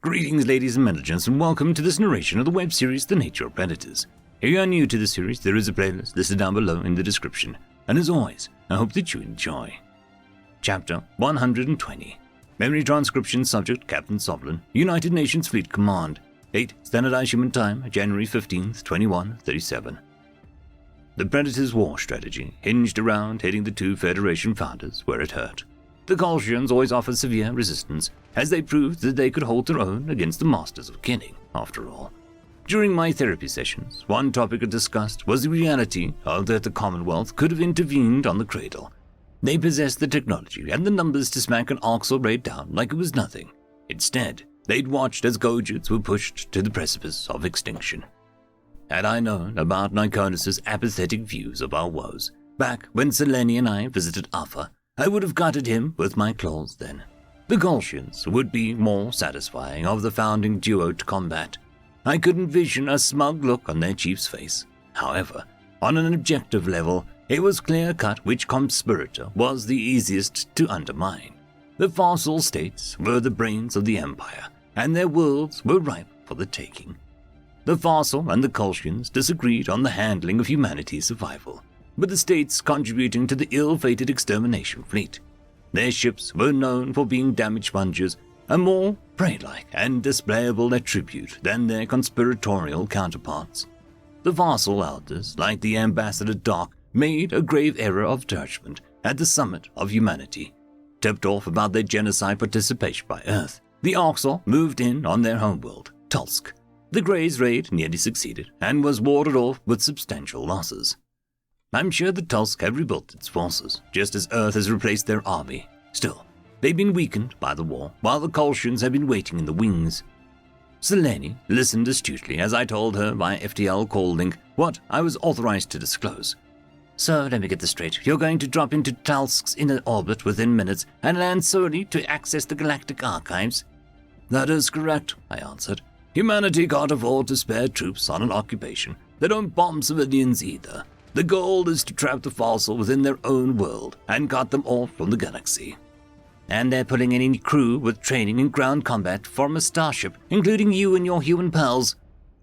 Greetings, ladies and gentlemen, and welcome to this narration of the web series The Nature of Predators. If you are new to the series, there is a playlist listed down below in the description, and as always, I hope that you enjoy. Chapter 120. Memory transcription subject Captain Sovereign, United Nations Fleet Command. Date Standardized Human Time, January 15th, 2137. The Predator's war strategy hinged around hitting the two Federation founders where it hurt. The Colchians always offered severe resistance, as they proved that they could hold their own against the masters of killing, after all. During my therapy sessions, one topic discussed was the reality of that the Commonwealth could have intervened on the Cradle. They possessed the technology and the numbers to smack an Orcs raid down like it was nothing. Instead, they'd watched as Gojits were pushed to the precipice of extinction. Had I known about Nikonus's apathetic views of our woes, back when Selene and I visited Alpha, I would have gutted him with my claws then. The Colchians would be more satisfying of the founding duo to combat. I could envision a smug look on their chief's face. However, on an objective level, it was clear-cut which conspirator was the easiest to undermine. The fossil states were the brains of the Empire, and their worlds were ripe for the taking. The fossil and the Colchians disagreed on the handling of humanity's survival, with the states contributing to the ill-fated extermination fleet. Their ships were known for being damage sponges, a more prey-like and displayable attribute than their conspiratorial counterparts. The fossil elders, like the Ambassador Doc, made a grave error of judgment at the summit of humanity. Tipped off about their genocide participation by Earth, the Orcs moved in on their homeworld, Tulsk. The Greys' raid nearly succeeded and was warded off with substantial losses. I'm sure that Tulsk have rebuilt its forces, just as Earth has replaced their army. Still, they've been weakened by the war, while the Colchians have been waiting in the wings. Selene listened astutely as I told her by FTL call link what I was authorized to disclose. So, let me get this straight. You're going to drop into Tulsk's inner orbit within minutes and land solely to access the galactic archives? That is correct, I answered. Humanity can't afford to spare troops on an occupation. They don't bomb civilians either. The goal is to trap the fossil within their own world and cut them off from the galaxy. And they're pulling any crew with training in ground combat from a starship, including you and your human pals.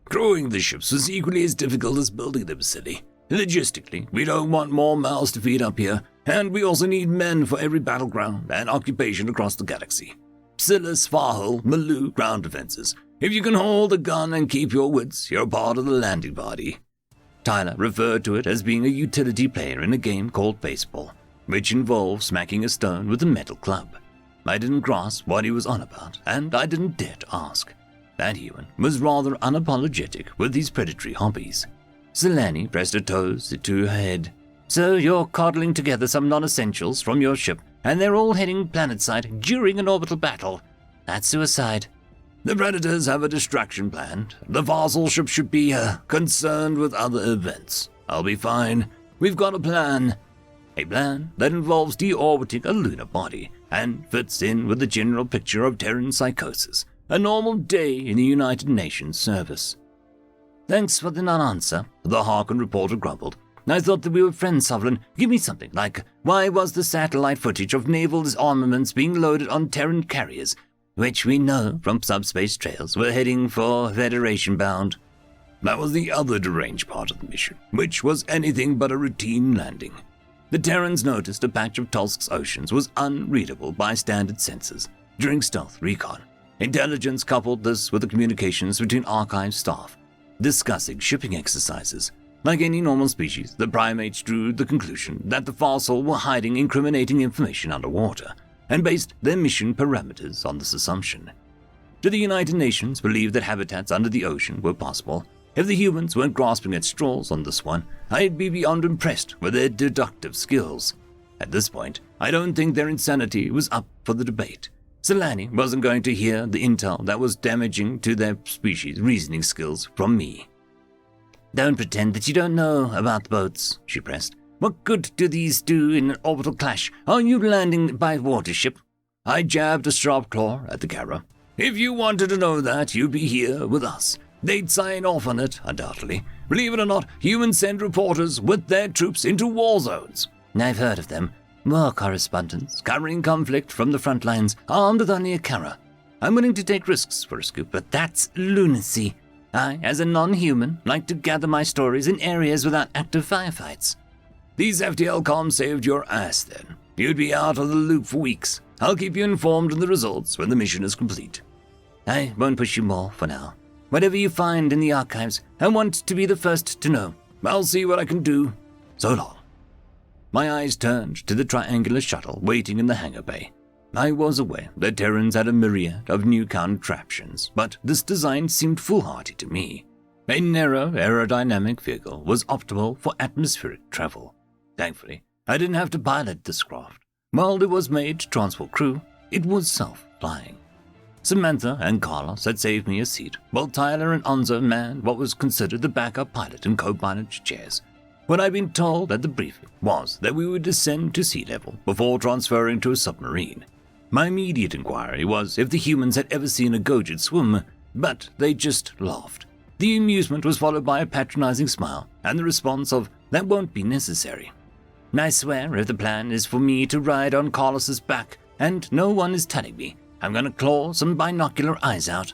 Crewing the ships was equally as difficult as building them, silly. Logistically, we don't want more mouths to feed up here, and we also need men for every battleground and occupation across the galaxy. Silas, Farhul, Malu, ground defenses. If you can hold a gun and keep your wits, you're part of the landing party. Tyler referred to it as being a utility player in a game called baseball, which involves smacking a stone with a metal club. I didn't grasp what he was on about, and I didn't dare to ask. That human was rather unapologetic with his predatory hobbies. Selene pressed her toes to her head. So you're coddling together some non-essentials from your ship, and they're all heading planetside during an orbital battle. That's suicide. The Predators have a distraction planned. The fossil ship should be concerned with other events. I'll be fine. We've got a plan. A plan that involves deorbiting a lunar body and fits in with the general picture of Terran psychosis, a normal day in the United Nations service. Thanks for the non-answer, the Harkin reporter grumbled. I thought that we were friends, Sovereign. Give me something like, why was the satellite footage of naval armaments being loaded on Terran carriers, which we know from subspace trails were heading for Federation-bound? That was the other deranged part of the mission, which was anything but a routine landing. The Terrans noticed a patch of Tulsk's oceans was unreadable by standard sensors during stealth recon. Intelligence coupled this with the communications between archive staff, discussing shipping exercises. Like any normal species, the primates drew the conclusion that the fossil were hiding incriminating information underwater, and based their mission parameters on this assumption. Did the United Nations believe that habitats under the ocean were possible? If the humans weren't grasping at straws on this one, I'd be beyond impressed with their deductive skills. At this point, I don't think their insanity was up for the debate. Selene wasn't going to hear the intel that was damaging to their species' reasoning skills from me. Don't pretend that you don't know about the boats, she pressed. What good do these do in an orbital clash? Are you landing by watership? I jabbed a sharp claw at the camera. If you wanted to know that, you'd be here with us. They'd sign off on it, undoubtedly. Believe it or not, humans send reporters with their troops into war zones. I've heard of them. War correspondents covering conflict from the front lines, armed with only a camera. I'm willing to take risks for a scoop, but that's lunacy. I, as a non-human, like to gather my stories in areas without active firefights. These FTL comms saved your ass then. You'd be out of the loop for weeks. I'll keep you informed of the results when the mission is complete. I won't push you more for now. Whatever you find in the archives, I want to be the first to know. I'll see what I can do. So long. My eyes turned to the triangular shuttle waiting in the hangar bay. I was aware that Terrans had a myriad of new contraptions, but this design seemed foolhardy to me. A narrow aerodynamic vehicle was optimal for atmospheric travel. Thankfully, I didn't have to pilot this craft. While it was made to transport crew, it was self-flying. Samantha and Carlos had saved me a seat, while Tyler and Onzo manned what was considered the backup pilot and co-pilot chairs. What I'd been told at the briefing was that we would descend to sea level before transferring to a submarine. My immediate inquiry was if the humans had ever seen a Gojid swim, but they just laughed. The amusement was followed by a patronizing smile and the response of, "That won't be necessary." I swear if the plan is for me to ride on Carlos's back and no one is telling me, I'm going to claw some binocular eyes out.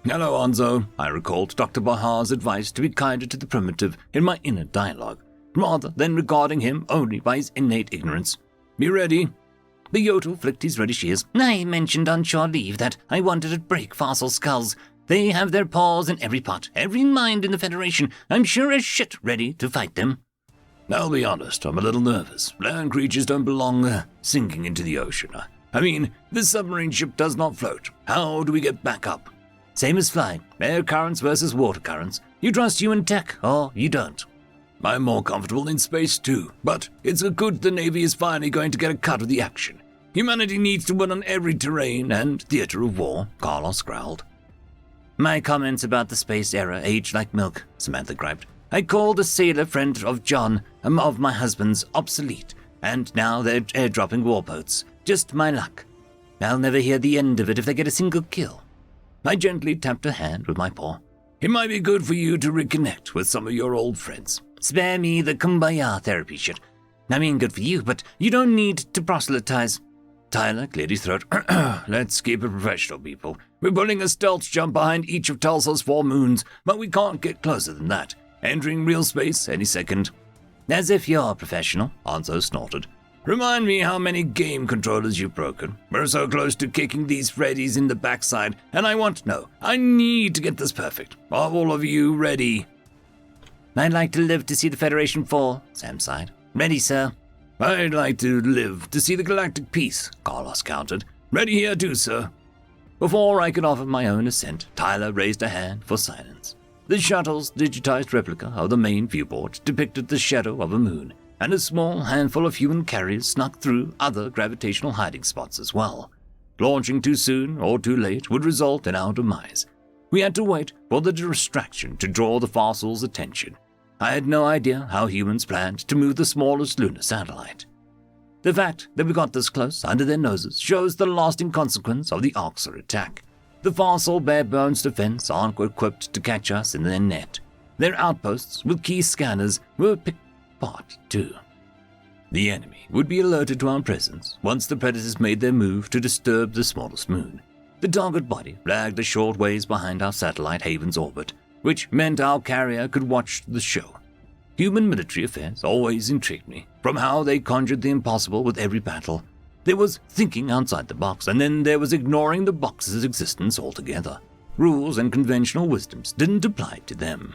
"Hello, Onzo," I recalled Dr. Bahar's advice to be kinder to the primitive in my inner dialogue, rather than regarding him only by his innate ignorance. "Be ready." The Yodel flicked his reddish ears. "I mentioned on shore leave that I wanted to break fossil skulls. They have their paws in every pot, every mind in the Federation. I'm sure as shit ready to fight them." "I'll be honest, I'm a little nervous. Land creatures don't belong sinking into the ocean. I mean, this submarine ship does not float. How do we get back up?" "Same as flying. Air currents versus water currents. You trust human tech, or you don't." "I'm more comfortable in space too, but it's good the Navy is finally going to get a cut of the action. Humanity needs to win on every terrain and theater of war," Carlos growled. "My comments about the space era aged like milk," Samantha griped. "I called a sailor friend of John, of my husband's, obsolete, and now they're airdropping warboats. Just my luck. I'll never hear the end of it if they get a single kill." I gently tapped her hand with my paw. "It might be good for you to reconnect with some of your old friends." "Spare me the kumbaya therapy shit. I mean, good for you, but you don't need to proselytize." Tyler cleared his throat. "Let's keep it professional, people. We're pulling a stealth jump behind each of Tulsa's 4 moons, but we can't get closer than that. Entering real space any second." "As if you're professional," Onzo snorted. "Remind me how many game controllers you've broken. We're so close to kicking these Freddies in the backside, and I need to get this perfect. Are all of you ready?" "I'd like to live to see the Federation fall," Sam sighed. "Ready, sir." "I'd like to live to see the galactic peace," Carlos countered. "Ready here too, sir." Before I could offer my own assent, Tyler raised a hand for silence. The shuttle's digitized replica of the main viewport depicted the shadow of a moon, and a small handful of human carriers snuck through other gravitational hiding spots as well. Launching too soon or too late would result in our demise. We had to wait for the distraction to draw the fossil's attention. I had no idea how humans planned to move the smallest lunar satellite. The fact that we got this close under their noses shows the lasting consequence of the Orcs' attack. The fossil bare-bones defense aren't equipped to catch us in their net. Their outposts with key scanners were picked apart too. The enemy would be alerted to our presence once the Predators made their move to disturb the smallest moon. The target body lagged a short ways behind our satellite Haven's orbit, which meant our carrier could watch the show. Human military affairs always intrigued me, from how they conjured the impossible with every battle. There was thinking outside the box, and then there was ignoring the box's existence altogether. Rules and conventional wisdoms didn't apply to them.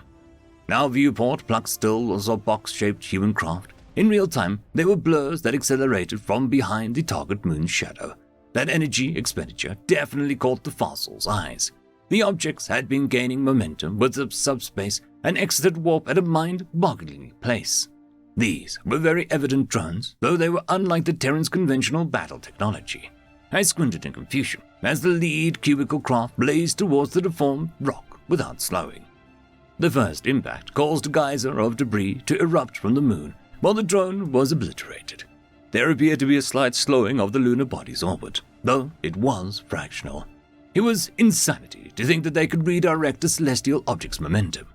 Our viewport plucked stills of box-shaped human craft. In real time, there were blurs that accelerated from behind the target moon's shadow. That energy expenditure definitely caught the fossil's eyes. The objects had been gaining momentum with the subspace and exited warp at a mind-bogglingly pace. These were very evident drones, though they were unlike the Terran's conventional battle technology. I squinted in confusion as the lead cubicle craft blazed towards the deformed rock without slowing. The first impact caused a geyser of debris to erupt from the moon, while the drone was obliterated. There appeared to be a slight slowing of the lunar body's orbit, though it was fractional. It was insanity to think that they could redirect a celestial object's momentum.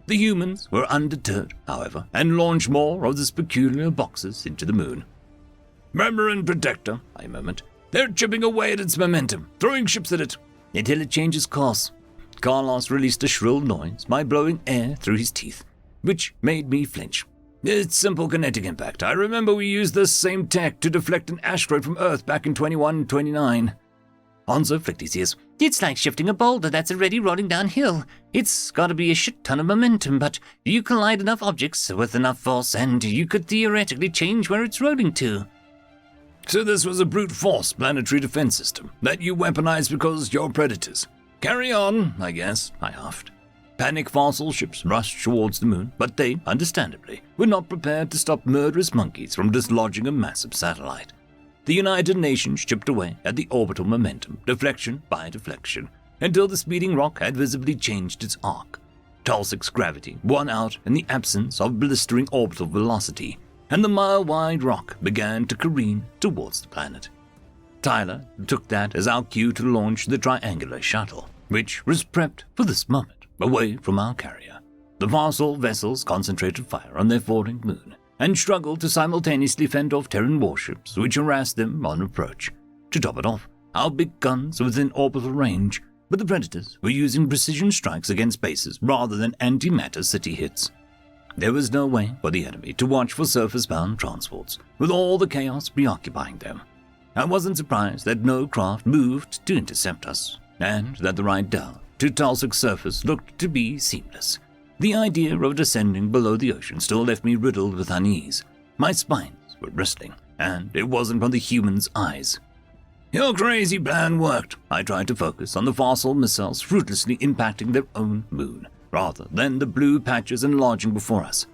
The humans were undeterred, however, and launched more of the peculiar boxes into the moon. "Member and Protector," I murmured. They're chipping away at its momentum, throwing ships at it, until it changes course. Carlos released a shrill noise by blowing air through his teeth, which made me flinch. It's simple kinetic impact. I remember we used this same tech to deflect an asteroid from Earth back in 2129. Hanzo flicked his ears. It's like shifting a boulder that's already rolling downhill. It's gotta be a shit ton of momentum, but you collide enough objects with enough force and you could theoretically change where it's rolling to. So this was a brute force planetary defense system that you weaponized because you're predators. Carry on, I guess, I huffed. Panic fossil ships rushed towards the moon, but they, understandably, were not prepared to stop murderous monkeys from dislodging a massive satellite. The United Nations chipped away at the orbital momentum, deflection by deflection, until the speeding rock had visibly changed its arc. Tulsik's gravity won out in the absence of blistering orbital velocity, and the mile-wide rock began to careen towards the planet. Tyler took that as our cue to launch the triangular shuttle, which was prepped for this moment, away from our carrier. The fossil vessels concentrated fire on their falling moon, and struggled to simultaneously fend off Terran warships which harassed them on approach. To top it off, our big guns were within orbital range, but the Predators were using precision strikes against bases rather than antimatter city hits. There was no way for the enemy to watch for surface-bound transports, with all the chaos preoccupying them. I wasn't surprised that no craft moved to intercept us, and that the ride down to Tulsik's surface looked to be seamless. The idea of descending below the ocean still left me riddled with unease. My spines were bristling, and it wasn't from the humans' eyes. Your crazy plan worked. I tried to focus on the fossil missiles fruitlessly impacting their own moon, rather than the blue patches enlarging before us.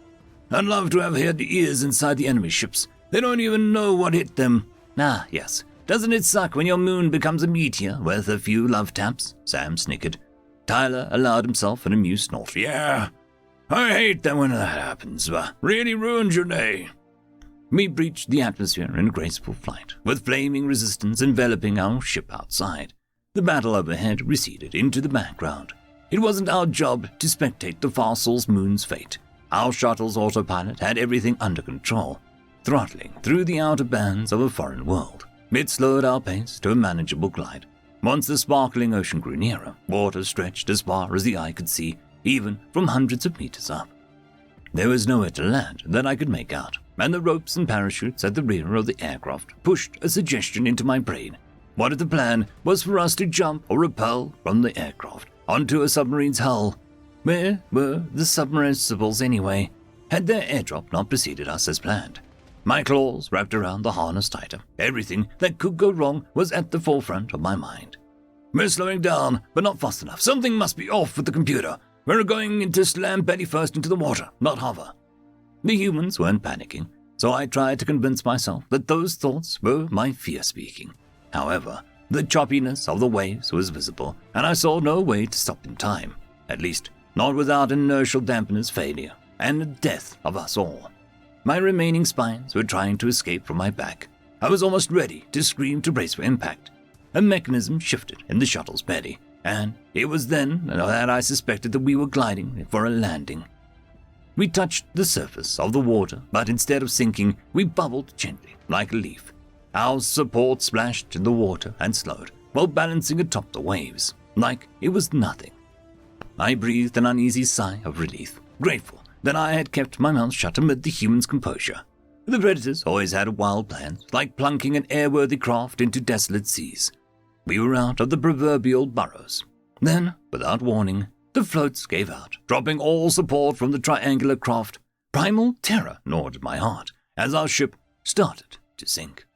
I'd love to have had the ears inside the enemy ships. They don't even know what hit them. Ah, yes. Doesn't it suck when your moon becomes a meteor with a few love taps? Sam snickered. Tyler allowed himself an amused snort. Yeah, I hate that when that happens. Really ruins your day. We breached the atmosphere in graceful flight, with flaming resistance enveloping our ship outside. The battle overhead receded into the background. It wasn't our job to spectate the fossil's moon's fate. Our shuttle's autopilot had everything under control, throttling through the outer bands of a foreign world. It slowed our pace to a manageable glide. Once the sparkling ocean grew nearer, water stretched as far as the eye could see, even from hundreds of meters up. There was nowhere to land that I could make out, and the ropes and parachutes at the rear of the aircraft pushed a suggestion into my brain. What if the plan was for us to jump or rappel from the aircraft onto a submarine's hull? Where were the submersibles anyway? Had their airdrop not preceded us as planned? My claws wrapped around the harness tighter. Everything that could go wrong was at the forefront of my mind. We're slowing down, but not fast enough. Something must be off with the computer. We're going to slam belly first into the water, not hover. The humans weren't panicking, so I tried to convince myself that those thoughts were my fear speaking. However, the choppiness of the waves was visible, and I saw no way to stop in time. At least, not without inertial dampener's failure, and the death of us all. My remaining spines were trying to escape from my back. I was almost ready to scream to brace for impact. A mechanism shifted in the shuttle's belly, and it was then that I suspected that we were gliding for a landing. We touched the surface of the water, but instead of sinking, we bubbled gently, like a leaf. Our support splashed in the water and slowed, while balancing atop the waves, like it was nothing. I breathed an uneasy sigh of relief, grateful that I had kept my mouth shut amid the humans' composure. The Predators always had wild plans, like plunking an airworthy craft into desolate seas. We were out of the proverbial burrows. Then, without warning, the floats gave out, dropping all support from the triangular craft. Primal terror gnawed at my heart as our ship started to sink.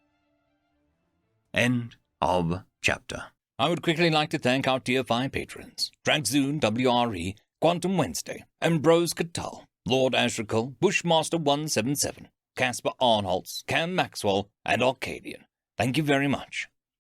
End of chapter. I would quickly like to thank our Tier 5 patrons, Dragzoon W.R.E, Quantum Wednesday, Ambrose Cattell, Lord Ashrakal, Bushmaster 177, Casper Arnholtz, Cam Maxwell, and Arcadian. Thank you very much.